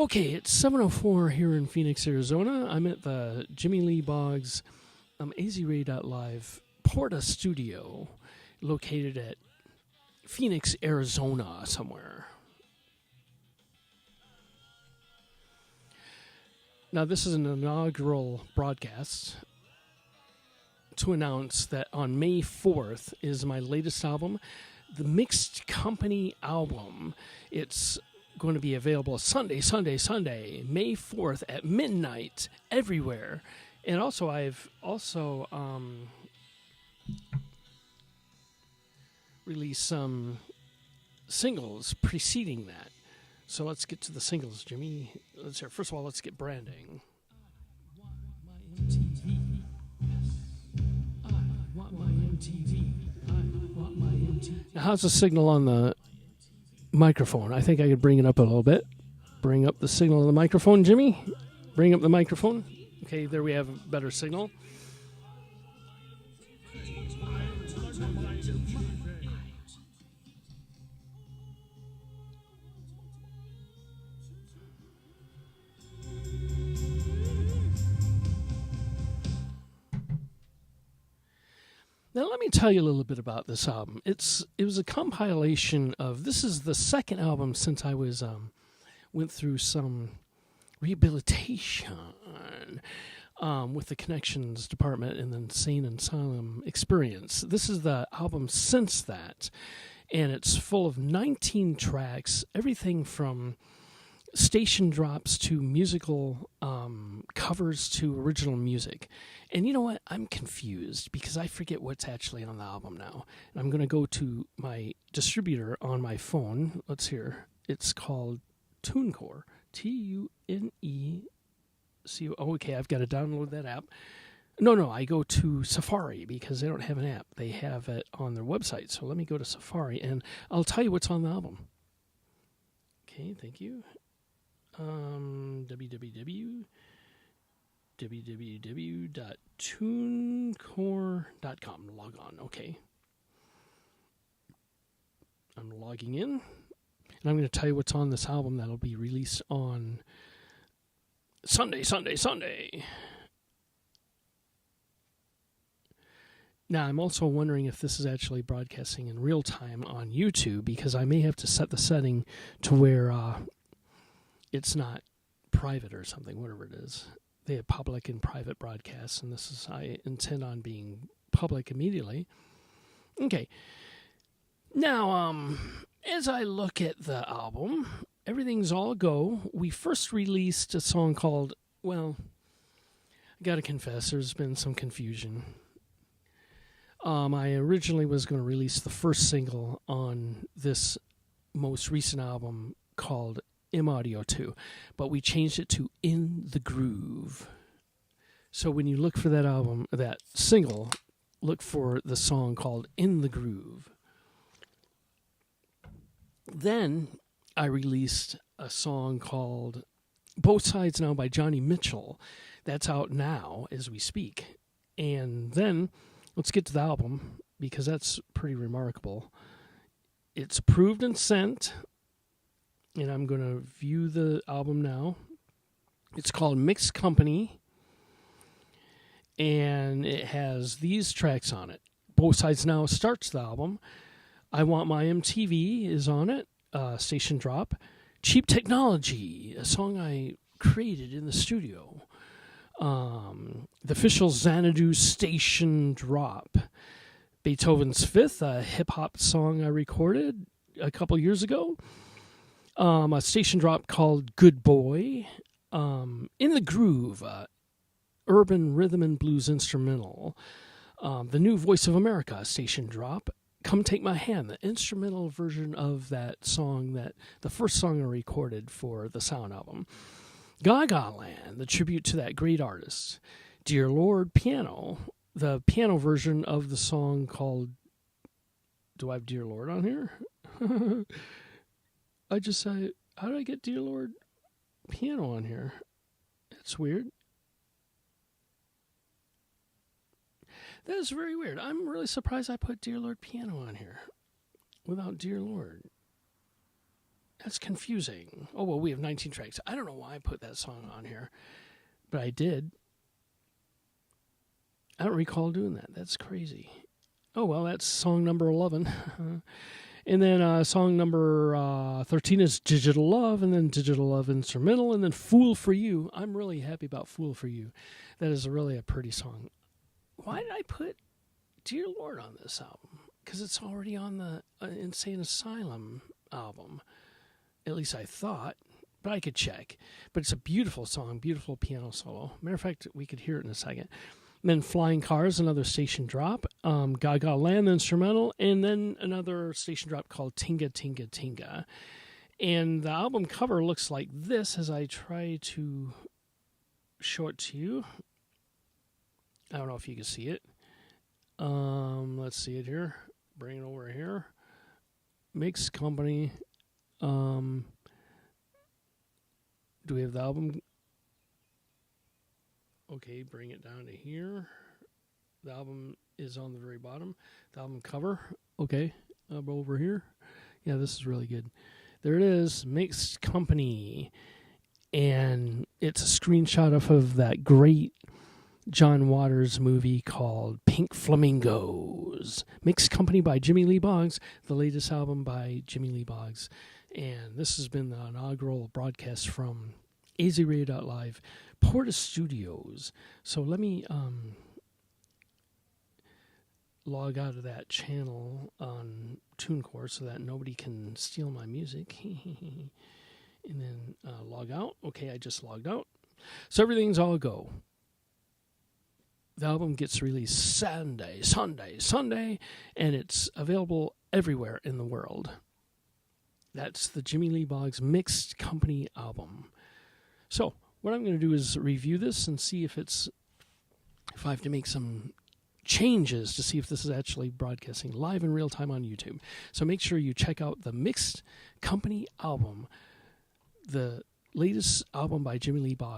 Okay, it's 7:04 here in Phoenix, Arizona. I'm at the Jimmy Lee Boggs AZRay.live Porta Studio, located at Phoenix, Arizona, somewhere. Now, this is an inaugural broadcast to announce that on May 4th is my latest album, the Mixed Company album. It's going to be available Sunday, May 4th at midnight everywhere. And also, I've released some singles preceding that. So let's get to the singles, Jimmy. First of all, let's get branding. Now, how's the signal on the microphone? I think I could bring it up a little bit. Bring up the signal on the microphone, Jimmy. Bring up the microphone. Okay, there we have a better signal. Now, let me tell you a little bit about this album. It was a compilation of. This is the second album since I went through some rehabilitation with the Connections Department in the Insane Asylum experience. This is the album since that, and it's full of 19 tracks, everything from station drops to musical covers to original music. And you know what? I'm confused because I forget what's actually on the album now. And I'm going to go to my distributor on my phone. Let's hear. It's called TuneCore. TUNECO. Oh, okay, I've got to download that app. No, I go to Safari because they don't have an app. They have it on their website. So let me go to Safari and I'll tell you what's on the album. Okay, thank you. www.tunecore.com. Log on. Okay. I'm logging in. And I'm going to tell you what's on this album that'll be released on Sunday. Now, I'm also wondering if this is actually broadcasting in real time on YouTube because I may have to set the setting to where it's not private or something, whatever it is. They have public and private broadcasts, and I intend on being public immediately. Okay. Now, as I look at the album, everything's all go. We first released a song called, well, I gotta confess, there's been some confusion. I originally was going to release the first single on this most recent album called M Audio 2, but we changed it to In the Groove. So when you look for that album, that single, look for the song called In the Groove. Then I released a song called Both Sides Now by Johnny Mitchell. That's out now as we speak. And then let's get to the album because that's pretty remarkable. It's approved and sent. And I'm going to view the album now. It's called Mixed Company. And it has these tracks on it. Both Sides Now starts the album. I Want My MTV is on it. Station Drop. Cheap Technology, a song I created in the studio. The Official Xanadu Station Drop. Beethoven's Fifth, a hip-hop song I recorded a couple years ago. A station drop called Good Boy. In the Groove, urban rhythm and blues instrumental. The New Voice of America station drop. Come Take My Hand, the instrumental version of that song, the first song I recorded for the Sound album. Gaga Land, the tribute to that great artist. Dear Lord Piano, the piano version of the song called, do I have Dear Lord on here? I just said, how did I get Dear Lord Piano on here? That's weird. That is very weird. I'm really surprised I put Dear Lord Piano on here without Dear Lord. That's confusing. Oh, well, we have 19 tracks. I don't know why I put that song on here, but I did. I don't recall doing that. That's crazy. Oh, well, that's song number 11. And then song number 13 is Digital Love, and then Digital Love Instrumental, and then Fool for You. I'm really happy about Fool for You. That is really a pretty song. Why did I put Dear Lord on this album? Because it's already on the Insane Asylum album. At least I thought, but I could check. But it's a beautiful song, beautiful piano solo. Matter of fact, we could hear it in a second. And then Flying Cars, another station drop. Gaga Land, the instrumental. And then another station drop called Tinga Tinga Tinga. And the album cover looks like this as I try to show it to you. I don't know if you can see it. Let's see it here. Bring it over here. Mixed Company. Do we have the album? Okay, bring it down to here. The album is on the very bottom. The album cover. Okay, over here. Yeah, this is really good. There it is, Mixed Company. And it's a screenshot of that great John Waters movie called Pink Flamingos. Mixed Company by Jimmy Lee Boggs, the latest album by Jimmy Lee Boggs. And this has been the inaugural broadcast from azradio.live, Porta Studios. So let me log out of that channel on TuneCore so that nobody can steal my music. And then log out. Okay, I just logged out. So everything's all go. The album gets released Sunday, and it's available everywhere in the world. That's the Jimmy Lee Boggs Mixed Company album. So what I'm going to do is review this and see if I have to make some changes to see if this is actually broadcasting live in real time on YouTube. So make sure you check out the Mixed Company album, the latest album by Jimmy Lee Boggs.